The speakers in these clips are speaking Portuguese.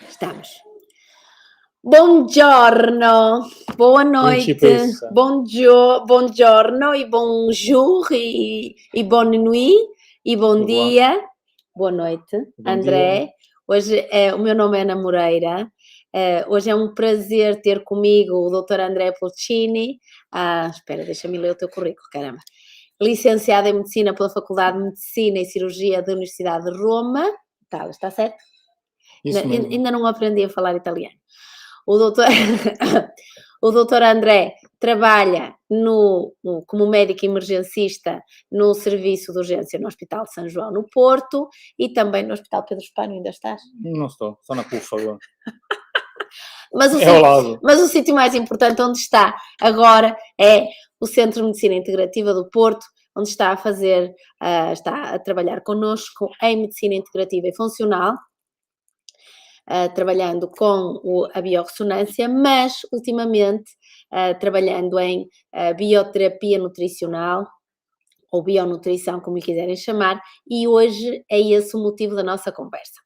Estamos. Buongiorno, boa noite, Principessa. buongiorno e bonjour e bonne nuit e bom Tudo bom? dia. Boa noite, Bom André. dia. Hoje o meu nome é Ana Moreira. Hoje é um prazer ter comigo o Dr. André Pulcini. Espera, deixa-me ler o teu currículo, caramba. Licenciado em Medicina pela Faculdade de Medicina e Cirurgia da Universidade de Roma. Está certo? Isso mesmo. Ainda não aprendi a falar italiano. O doutor, o doutor André trabalha como médico emergencista no serviço de urgência no Hospital de São João, no Porto, e também no Hospital Pedro Espano. Ainda estás? Não estou na PUF agora. Mas É ao lado. o sítio mais importante onde está agora é o Centro de Medicina Integrativa do Porto, onde está a trabalhar connosco em Medicina Integrativa e Funcional, trabalhando com a biorressonância, mas ultimamente trabalhando em bioterapia nutricional, ou bionutrição, como lhe quiserem chamar, e hoje é esse o motivo da nossa conversa.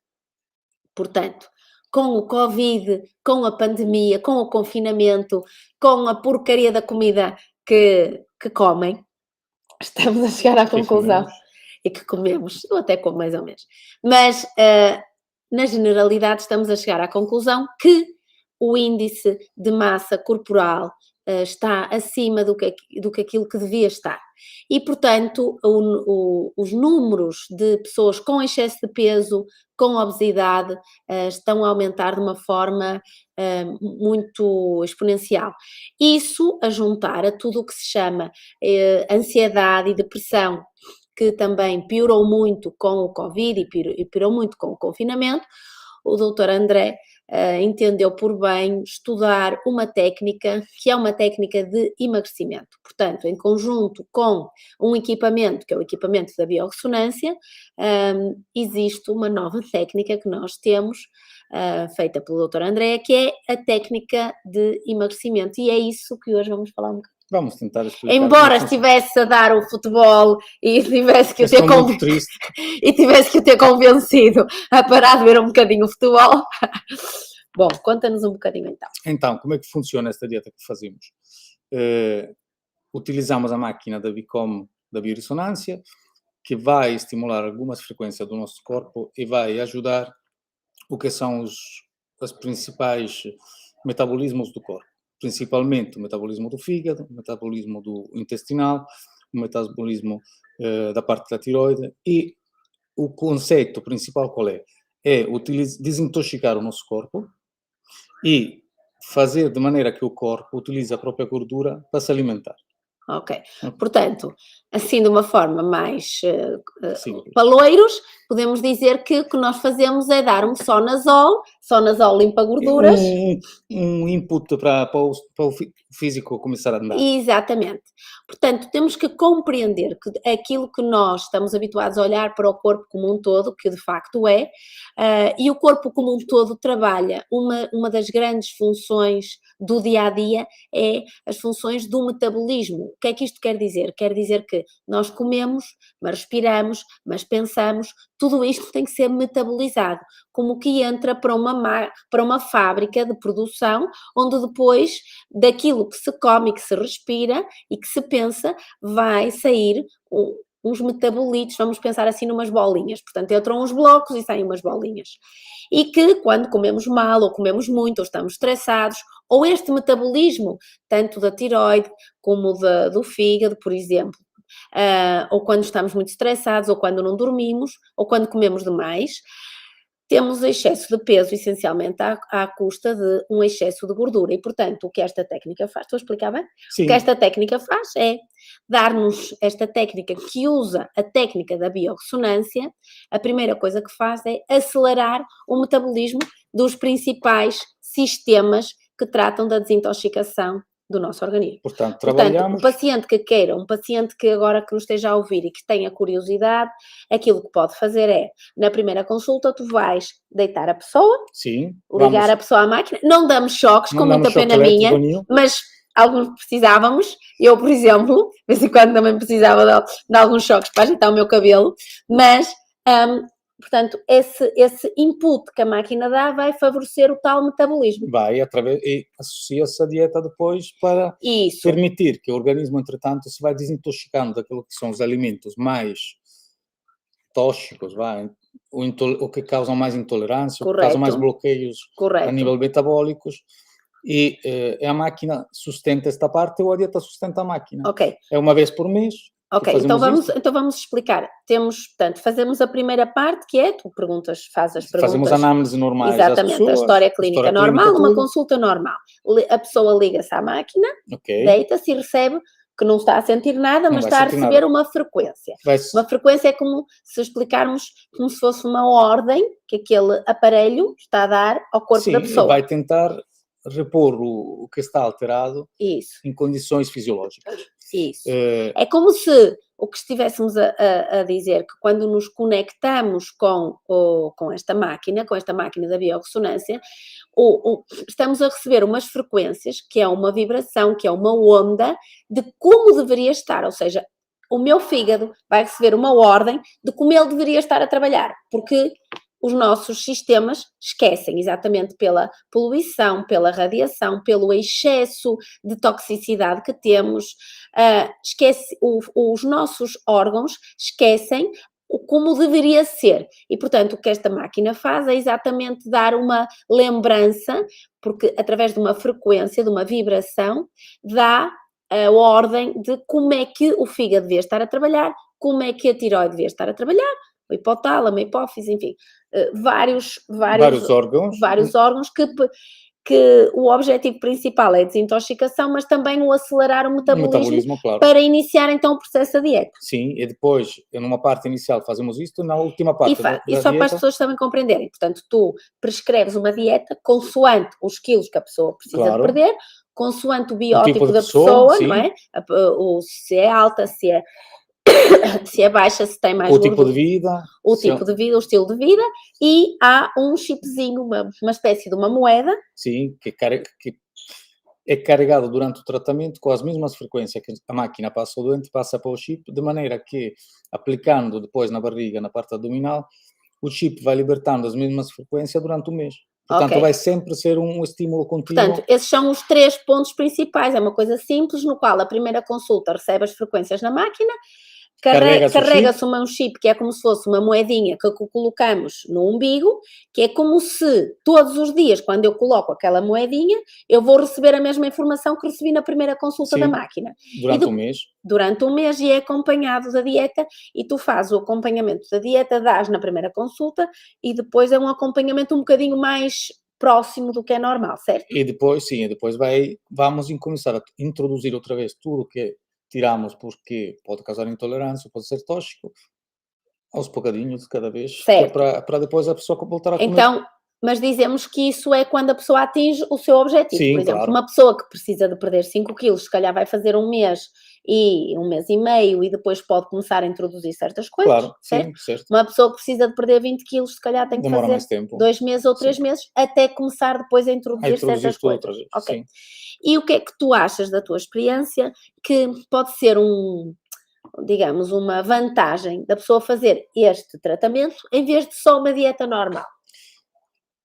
Portanto, com o Covid, com a pandemia, com o confinamento, com a porcaria da comida que comem, estamos a chegar à conclusão. E que comemos, eu até como mais ou menos. Mas, na generalidade, estamos a chegar à conclusão que o índice de massa corporal está acima do que aquilo que devia estar. E, portanto, os números de pessoas com excesso de peso, com obesidade, estão a aumentar de uma forma muito exponencial. Isso a juntar a tudo o que se chama ansiedade e depressão, que também piorou muito com o Covid e piorou muito com o confinamento, o doutor André entendeu por bem estudar uma técnica que é uma técnica de emagrecimento. Portanto, em conjunto com um equipamento, que é o equipamento da biorressonância, existe uma nova técnica que nós temos, feita pelo doutor André, que é a técnica de emagrecimento. E é isso que hoje vamos falar um bocadinho. Vamos tentar explicar. Embora estivesse a dar o futebol e tivesse que o ter convencido a parar de ver um bocadinho o futebol. Bom, conta-nos um bocadinho então. Então, como é que funciona esta dieta que fazemos? Utilizamos a máquina da Bicom, da biorressonância, que vai estimular algumas frequências do nosso corpo e vai ajudar o que são os principais metabolismos do corpo. Principalmente o metabolismo do fígado, o metabolismo do intestinal, o metabolismo da parte da tiroide, e o conceito principal qual é? É desintoxicar o nosso corpo e fazer de maneira que o corpo utilize a própria gordura para se alimentar. Ok. Portanto, assim de uma forma mais paloiros, podemos dizer que o que nós fazemos é dar um sonazol limpa gorduras. Um input para o físico começar a andar. Exatamente. Portanto, temos que compreender que aquilo que nós estamos habituados a olhar para o corpo como um todo, que de facto é, e o corpo como um todo trabalha, uma das grandes funções do dia-a-dia é as funções do metabolismo. O que é que isto quer dizer? Quer dizer que nós comemos, mas respiramos, mas pensamos, tudo isto tem que ser metabolizado, como que entra para uma fábrica de produção, onde depois daquilo que se come e que se respira e que se pensa, vai sair uns metabolitos, vamos pensar assim numas bolinhas, portanto entram uns blocos e saem umas bolinhas. E que quando comemos mal, ou comemos muito, ou estamos estressados, ou este metabolismo, tanto da tiroide como do fígado, por exemplo, ou quando estamos muito estressados, ou quando não dormimos, ou quando comemos demais, temos excesso de peso, essencialmente à custa de um excesso de gordura. E, portanto, o que esta técnica faz, estou a explicar bem? Sim. O que esta técnica faz é dar-nos esta técnica que usa a técnica da biorressonância. A primeira coisa que faz é acelerar o metabolismo dos principais sistemas que tratam da desintoxicação do nosso organismo. Portanto, trabalhamos... um paciente que agora que nos esteja a ouvir e que tenha curiosidade, aquilo que pode fazer é, na primeira consulta, tu vais deitar a pessoa, sim, ligar a pessoa à máquina, não damos choques, com muita pena minha, mas alguns precisávamos, eu, por exemplo, de vez em quando também precisava de alguns choques para ajeitar o meu cabelo, mas portanto, esse input que a máquina dá vai favorecer o tal metabolismo. Vai através e associa-se a dieta depois para Isso, permitir que o organismo, entretanto, se vai desintoxicando daquilo que são os alimentos mais tóxicos, vai, o que causam mais intolerância, o que causam mais correto, bloqueios a correto. nível metabólicos, e a máquina sustenta esta parte ou a dieta sustenta a máquina. Ok, É uma vez por mês que ok. Então fazemos vamos, então vamos explicar. Temos, portanto, fazemos a primeira parte, que é, tu perguntas, faz as fazemos perguntas. análise normais às Exatamente, a pessoas, história clínica história clínica, normal, uma tudo. consulta normal. A pessoa liga-se à máquina, Ok, deita-se e recebe, que não está a sentir nada, não mas vai está a sentir receber nada. uma frequência. Vai-se, Uma frequência é como se explicarmos como se fosse uma ordem que aquele aparelho está a dar ao corpo da sim, e pessoa. vai tentar repor o que está alterado Isso, em condições fisiológicas. isso. É como se o que estivéssemos a dizer que quando nos conectamos com esta máquina da biorressonância, estamos a receber umas frequências, que é uma vibração, que é uma onda, de como deveria estar, ou seja, o meu fígado vai receber uma ordem de como ele deveria estar a trabalhar, porque os nossos sistemas esquecem, exatamente pela poluição, pela radiação, pelo excesso de toxicidade que temos, os nossos órgãos esquecem como deveria ser. E, portanto, o que esta máquina faz é exatamente dar uma lembrança, porque através de uma frequência, de uma vibração, dá a ordem de como é que o fígado devia estar a trabalhar, como é que a tireoide devia estar a trabalhar, o hipotálamo, a hipófise, enfim, vários órgãos que o objetivo principal é a desintoxicação, mas também o acelerar o metabolismo claro. para iniciar então o processo da dieta. Sim, e depois, numa parte inicial fazemos isto, na última parte da E só dieta, para as pessoas também compreenderem, portanto, tu prescreves uma dieta consoante os quilos que a pessoa precisa de claro, perder, consoante o o biótipo tipo de da pessoa, pessoa, sim, não é? Se é alta, se é baixa, se tem mais o tipo gordura, de vida, o tipo de vida, o estilo de vida, e há um chipzinho, uma espécie de uma moeda. sim, que é carregado durante o tratamento com as mesmas frequências que a máquina passa ao doente, passa para o chip, de maneira que, aplicando depois na barriga, na parte abdominal, o chip vai libertando as mesmas frequências durante o mês. Portanto, Ok. vai sempre ser um estímulo contínuo. Portanto, esses são os 3 pontos principais. É uma coisa simples, no qual a primeira consulta recebe as frequências na máquina, carrega-se um chip, que é como se fosse uma moedinha que colocamos no umbigo, que é como se todos os dias, quando eu coloco aquela moedinha, eu vou receber a mesma informação que recebi na primeira consulta da máquina. Durante um mês. Durante um mês, e é acompanhado da dieta, e tu fazes o acompanhamento da dieta, dás na primeira consulta, e depois é um acompanhamento um bocadinho mais próximo do que é normal, certo? E depois, sim, vamos começar a introduzir outra vez tudo que tiramos porque pode causar intolerância, pode ser tóxico, aos bocadinhos de cada vez, que é para depois a pessoa voltar a comer. Então, mas dizemos que isso é quando a pessoa atinge o seu objetivo. Sim, por exemplo, claro. Uma pessoa que precisa de perder 5 quilos, se calhar vai fazer um mês e meio, e depois pode começar a introduzir certas coisas, Claro, certo? sim, certo. Uma pessoa que precisa de perder 20 quilos, se calhar tem que Demora fazer mais tempo. 2 meses ou 3 meses, até começar depois a introduzir certas coisas. Outra vez, Ok. sim. E o que é que tu achas da tua experiência que pode ser digamos, uma vantagem da pessoa fazer este tratamento em vez de só uma dieta normal?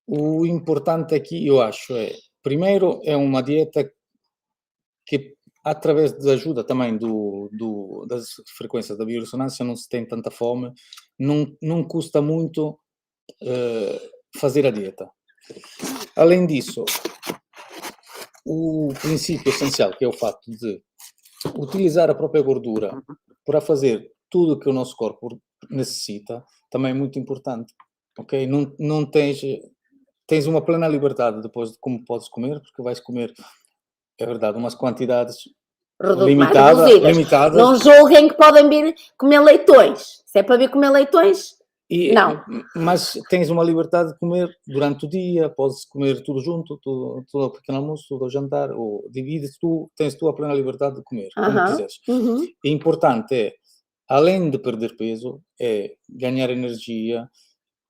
O importante aqui, eu acho, primeiro, é uma dieta que, através da ajuda também das frequências da biorressonância, não se tem tanta fome, não custa muito fazer a dieta. Além disso, o princípio essencial, que é o facto de utilizar a própria gordura para fazer tudo o que o nosso corpo necessita, também é muito importante, ok? Não tens uma plena liberdade depois de como podes comer, porque vais comer, é verdade, umas quantidades limitadas. Não julguem que podem vir comer leitões. Se é para vir comer leitões, não. Mas tens uma liberdade de comer durante o dia, podes comer tudo junto, tudo ao pequeno almoço, tudo ao jantar, ou divides tens tu a plena liberdade de comer, como quiseres. Uhum. O importante é, além de perder peso, é ganhar energia,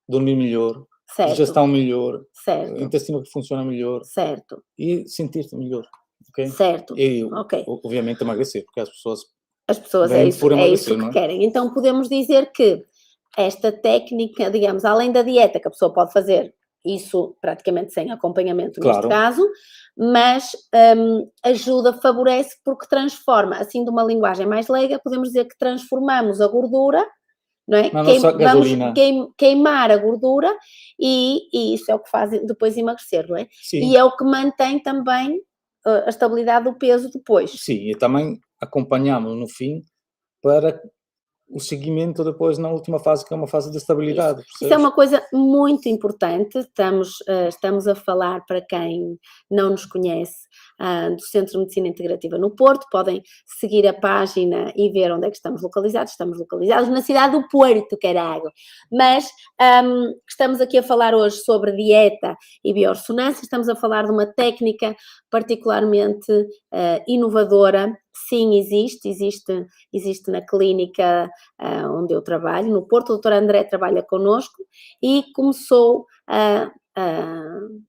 dormir melhor, digestão melhor, intestino que funciona melhor, e sentir-te melhor. Okay? Certo. E, obviamente, emagrecer, porque as pessoas é isso que querem. Então podemos dizer que esta técnica, digamos, além da dieta, que a pessoa pode fazer isso praticamente sem acompanhamento neste Claro. caso, mas ajuda, favorece, porque transforma, assim de uma linguagem mais leiga, podemos dizer que transformamos a gordura, não é? Na nossa gasolina. Vamos queimar a gordura e isso é o que faz depois emagrecer, não é? Sim. E é o que mantém também a estabilidade do peso depois. Sim, e também acompanhamos no fim para o seguimento depois na última fase, que é uma fase de estabilidade. Isso é uma coisa muito importante. Estamos a falar, para quem não nos conhece, do Centro de Medicina Integrativa no Porto. Podem seguir a página e ver onde é que estamos localizados. Estamos localizados na cidade do Porto, caralho. Mas estamos aqui a falar hoje sobre dieta e biorressonância. Estamos a falar de uma técnica particularmente inovadora. Sim, existe na clínica onde eu trabalho, no Porto. O doutor André trabalha connosco e começou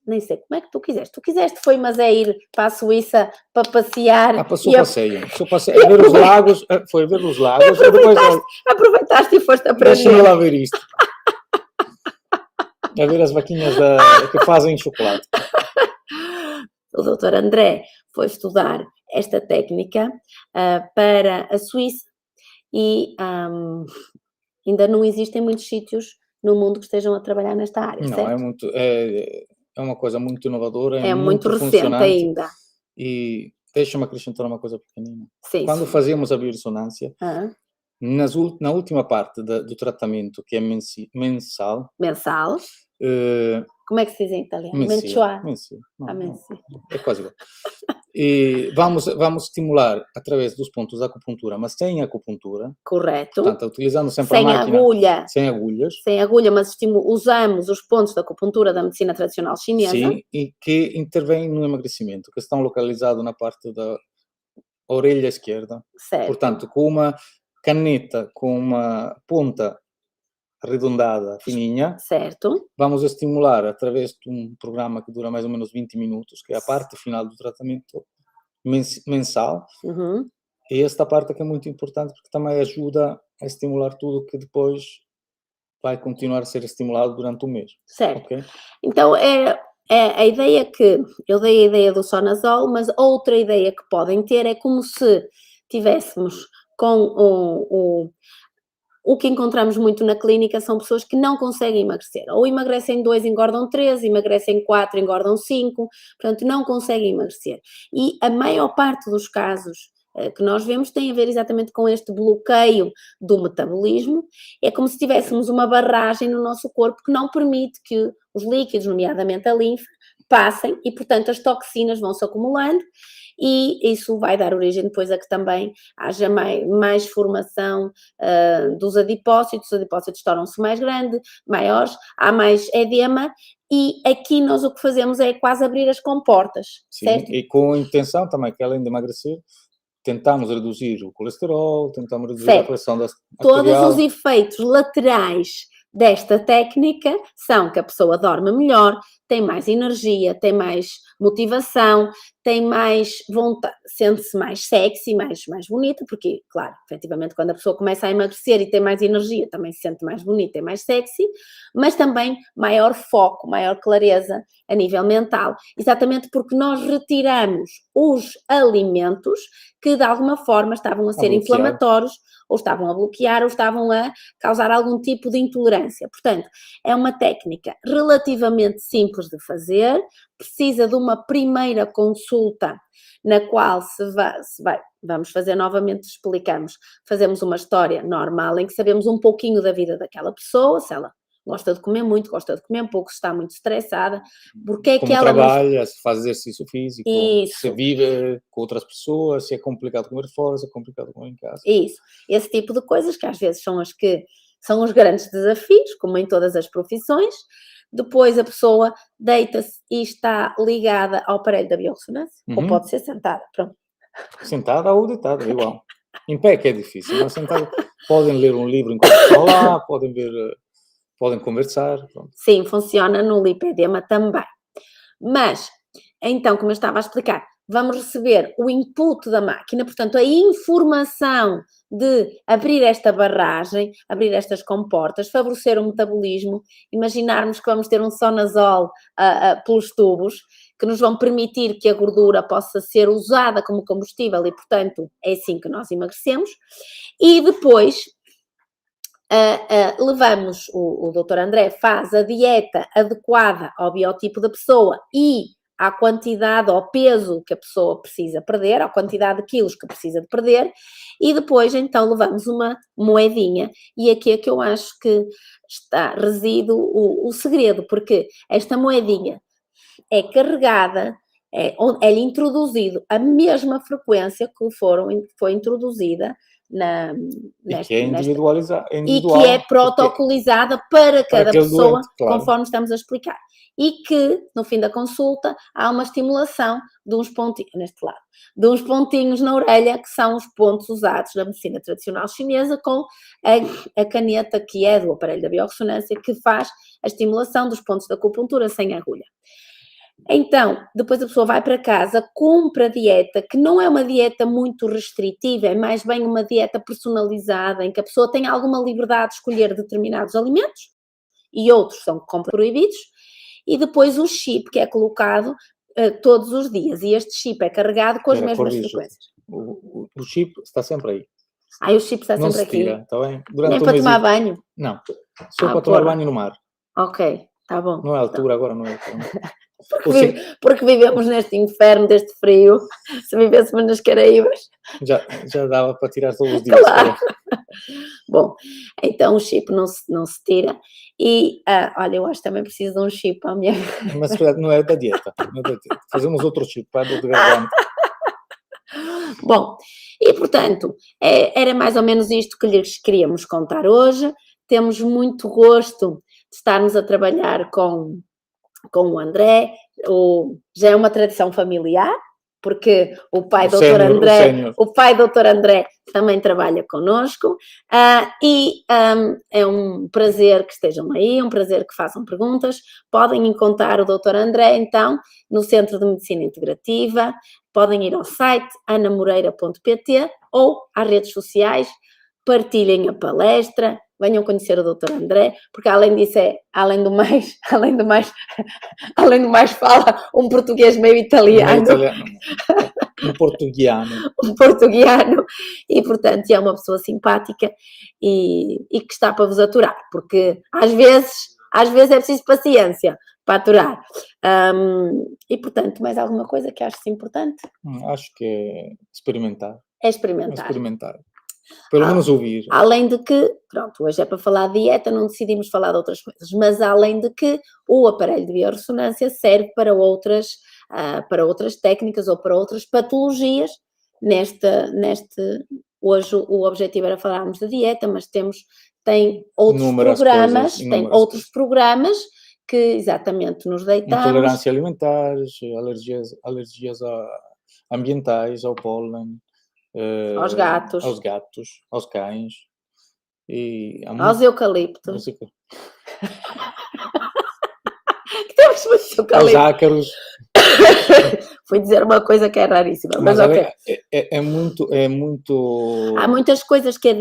nem sei como é que tu quiseste foi, mas é ir para a Suíça para passear. Passou passeio, a ver os lagos, foi ver os lagos. Aproveitaste e foste aprender. Deixa-me lá ver isto. A ver as vaquinhas que fazem chocolate. O doutor André foi estudar esta técnica para a Suíça e ainda não existem muitos sítios no mundo que estejam a trabalhar nesta área, não, certo? É uma coisa muito inovadora, é muito recente ainda. E deixa-me acrescentar uma coisa pequenina. Sim, quando fazemos a biorressonância, na última parte do tratamento, que é mensal. Como é que se diz em italiano? Mensil. É quase igual. E vamos estimular através dos pontos da acupuntura, mas sem acupuntura. Correto. Portanto, utilizando sempre a máquina. Sem agulhas. Sem agulha, mas usamos os pontos da acupuntura da medicina tradicional chinesa. Sim, e que intervêm no emagrecimento, que estão localizados na parte da orelha esquerda. Certo. Portanto, com uma caneta, com uma ponta arredondada, fininha. Certo. Vamos estimular através de um programa que dura mais ou menos 20 minutos, que é a parte final do tratamento mensal. E esta parte que é muito importante, porque também ajuda a estimular tudo que depois vai continuar a ser estimulado durante o mês. Certo. Okay? Então, a ideia que... Eu dei a ideia do Sonazol, mas outra ideia que podem ter é como se tivéssemos com o que encontramos muito na clínica são pessoas que não conseguem emagrecer. Ou emagrecem 2, engordam 3, emagrecem 4, engordam 5. Portanto, não conseguem emagrecer. E a maior parte dos casos que nós vemos tem a ver exatamente com este bloqueio do metabolismo. É como se tivéssemos uma barragem no nosso corpo que não permite que os líquidos, nomeadamente a linfa, passem e, portanto, as toxinas vão se acumulando e isso vai dar origem depois a que também haja mais formação dos adipócitos. Os adipócitos tornam-se mais grandes, maiores, há mais edema e aqui nós o que fazemos é quase abrir as comportas. Sim, certo? E com a intenção também que, além de emagrecer, tentamos reduzir o colesterol, tentamos reduzir a pressão arterial. Todos os efeitos laterais desta técnica são que a pessoa dorme melhor, tem mais energia, tem mais motivação, tem mais vontade, sente-se mais sexy, mais bonita, porque, claro, efetivamente, quando a pessoa começa a emagrecer e tem mais energia, também se sente mais bonita e mais sexy, mas também maior foco, maior clareza a nível mental, exatamente porque nós retiramos os alimentos que, de alguma forma, estavam a ser inflamatórios, ou estavam a bloquear, ou estavam a causar algum tipo de intolerância. Portanto, é uma técnica relativamente simples de fazer, precisa de uma primeira consulta na qual vamos fazer novamente, explicamos, fazemos uma história normal em que sabemos um pouquinho da vida daquela pessoa, se ela gosta de comer muito, gosta de comer pouco, se está muito estressada, porque é que ela trabalha, se faz exercício físico, Isso. se vive com outras pessoas, se é complicado comer fora, se é complicado comer em casa. Isso, esse tipo de coisas que às vezes são as que são os grandes desafios, como em todas as profissões. Depois a pessoa deita-se e está ligada ao aparelho da biorressonância, ou pode ser sentada, pronto. Sentada ou deitada, igual. Em pé que é difícil, mas sentada podem ler um livro enquanto estão lá, podem conversar. Pronto. Sim, funciona no lipedema também. Mas, então, como eu estava a explicar, vamos receber o input da máquina, portanto, a informação de abrir esta barragem, abrir estas comportas, favorecer o metabolismo, imaginarmos que vamos ter um sonazol pelos tubos, que nos vão permitir que a gordura possa ser usada como combustível e, portanto, é assim que nós emagrecemos. E depois levamos, o Dr. André faz a dieta adequada ao biotipo da pessoa e à quantidade, ao peso que a pessoa precisa perder, à quantidade de quilos que precisa de perder, e depois então levamos uma moedinha, e aqui é que eu acho que reside o segredo, porque esta moedinha é carregada, é-lhe introduzido a mesma frequência que foi introduzida que é individualizada. E que é protocolizada para cada pessoa, doente, claro. Conforme estamos a explicar. E que, no fim da consulta, há uma estimulação de uns pontinhos, neste lado, de uns pontinhos na orelha, que são os pontos usados na medicina tradicional chinesa, com a caneta que é do aparelho da biorressonância, que faz a estimulação dos pontos da acupuntura sem agulha. Então, depois a pessoa vai para casa, cumpre a dieta, que não é uma dieta muito restritiva, é mais bem uma dieta personalizada, em que a pessoa tem alguma liberdade de escolher determinados alimentos, e outros são proibidos, e depois o chip que é colocado todos os dias, e este chip é carregado com as mesmas frequências. O chip está sempre aí. O chip está sempre aqui. Tira, está bem? Nem para tomar banho? Não, só para tomar banho no mar. Ok, está bom. Não é a altura agora, não é? Porque vivemos neste inferno, deste frio. Se vivêssemos nas Caraíbas... Já dava para tirar todos os dias. Claro. Bom, então o chip não se tira. E, olha, eu acho que também preciso de um chip para a minha... Mas não é da dieta. Fazemos outro chip para a do garganta. Bom, e portanto, era mais ou menos isto que lhes queríamos contar hoje. Temos muito gosto de estarmos a trabalhar com o André, já é uma tradição familiar, porque o pai do Dr. André também trabalha connosco, e é um prazer que estejam aí, um prazer que façam perguntas. Podem encontrar o Dr. André, então, no Centro de Medicina Integrativa, podem ir ao site anamoreira.pt ou às redes sociais, partilhem a palestra, venham conhecer o Dr. André, porque além disso além do mais fala um português meio italiano. Um portuguiano. Um portuguiano, e portanto é uma pessoa simpática e que está para vos aturar, porque às vezes é preciso paciência para aturar. E portanto, mais alguma coisa que achas importante? Acho que é experimentar. É experimentar. Pelo menos ouvir. Além de que, pronto, hoje é para falar de dieta, não decidimos falar de outras coisas, mas além de que o aparelho de biorressonância serve para outras técnicas ou para outras patologias. Hoje o objetivo era falarmos de dieta, mas tem outros programas que exatamente nos deitamos. Intolerância alimentares, alergias ambientais, ao pólen. Aos gatos, aos cães e aos eucaliptos. Que temos muitos eucaliptos. Aos ácaros. Fui dizer uma coisa que é raríssima, mas ok. É muito. Há muitas coisas que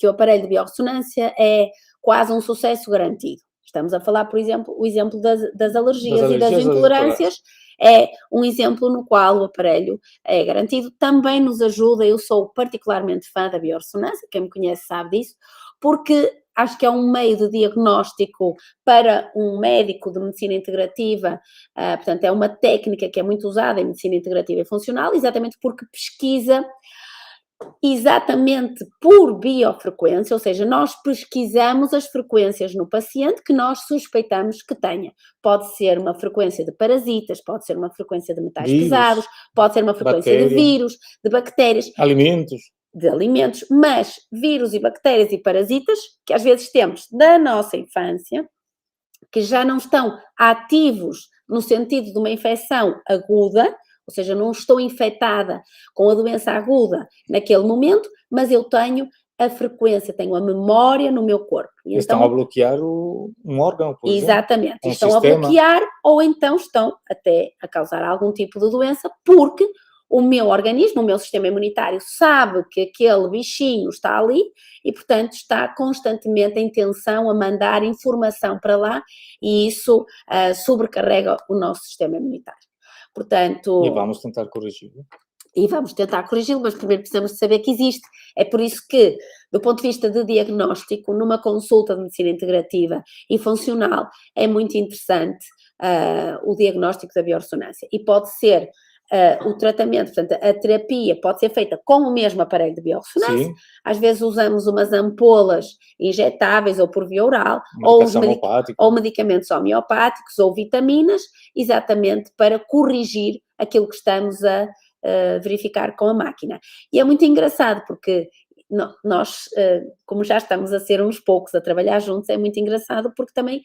o aparelho de biorressonância é quase um sucesso garantido. Estamos a falar, por exemplo, o exemplo das alergias e das intolerâncias. É um exemplo no qual o aparelho é garantido. Também nos ajuda, eu sou particularmente fã da biorressonância, quem me conhece sabe disso, porque acho que é um meio de diagnóstico para um médico de medicina integrativa, portanto é uma técnica que é muito usada em medicina integrativa e funcional, exatamente porque pesquisa exatamente por biofrequência, ou seja, nós pesquisamos as frequências no paciente que nós suspeitamos que tenha. Pode ser uma frequência de parasitas, pode ser uma frequência de metais pesados, pode ser uma frequência de vírus, de bactérias. De alimentos, mas vírus e bactérias e parasitas, que às vezes temos da nossa infância, que já não estão ativos no sentido de uma infecção aguda, ou seja, não estou infectada com a doença aguda naquele momento, mas eu tenho a frequência, tenho a memória no meu corpo. E Estão a bloquear um órgão, por exemplo. Exatamente, estão sistema. a bloquear ou então estão até a causar algum tipo de doença, porque o meu organismo, o meu sistema imunitário sabe que aquele bichinho está ali e, portanto, está constantemente em tensão a mandar informação para lá e isso sobrecarrega o nosso sistema imunitário. Portanto... E vamos tentar corrigi-lo. E vamos tentar corrigi-lo, mas primeiro precisamos de saber que existe. É por isso que, do ponto de vista de diagnóstico, numa consulta de medicina integrativa e funcional, é muito interessante o diagnóstico da biorressonância. E pode ser o tratamento, portanto, a terapia pode ser feita com o mesmo aparelho de biorressonância. Sim. Às vezes usamos umas ampolas injetáveis ou por via oral, ou medicamentos homeopáticos ou vitaminas, exatamente para corrigir aquilo que estamos a verificar com a máquina. E é muito engraçado porque nós, como já estamos a ser uns poucos a trabalhar juntos, é muito engraçado porque também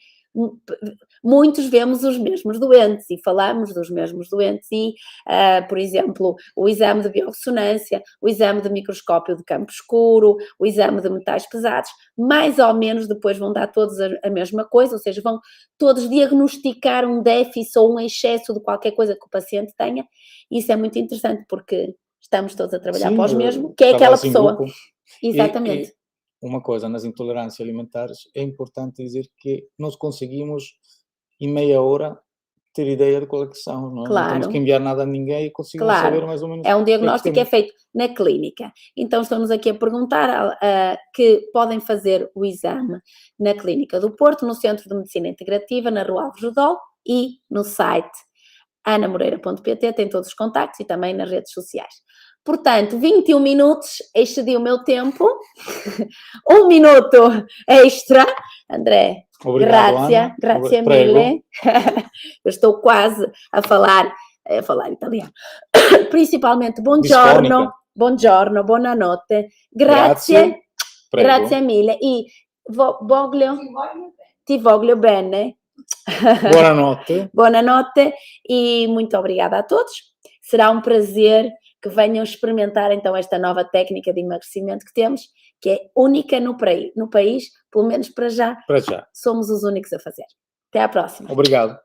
muitos vemos os mesmos doentes e falamos dos mesmos doentes e, por exemplo, o exame de biorressonância, o exame de microscópio de campo escuro, o exame de metais pesados, mais ou menos depois vão dar todos a mesma coisa, ou seja, vão todos diagnosticar um déficit ou um excesso de qualquer coisa que o paciente tenha. Isso é muito interessante porque estamos todos a trabalhar para os mesmos, que é aquela pessoa. Exatamente. E uma coisa, nas intolerâncias alimentares, é importante dizer que nós conseguimos, em meia hora, ter ideia de qual é que são, não é? Claro. Não temos que enviar nada a ninguém e conseguimos saber mais ou menos. É um diagnóstico que é feito na clínica. Então, estão-nos aqui a perguntar que podem fazer o exame na Clínica do Porto, no Centro de Medicina Integrativa, na Rua Alves Judol e no site anamoreira.pt, tem todos os contactos e também nas redes sociais. Portanto, 21 minutos, excedi o meu tempo. 1 minuto extra. André, obrigado, grazie mille. Eu estou quase a falar italiano. Principalmente, buongiorno, buonanotte. Grazie mille. E ti voglio bene. Buonanotte e muito obrigada a todos. Será um prazer que venham experimentar então esta nova técnica de emagrecimento que temos, que é única no país, pelo menos para já. Somos os únicos a fazer. Até à próxima. Obrigado.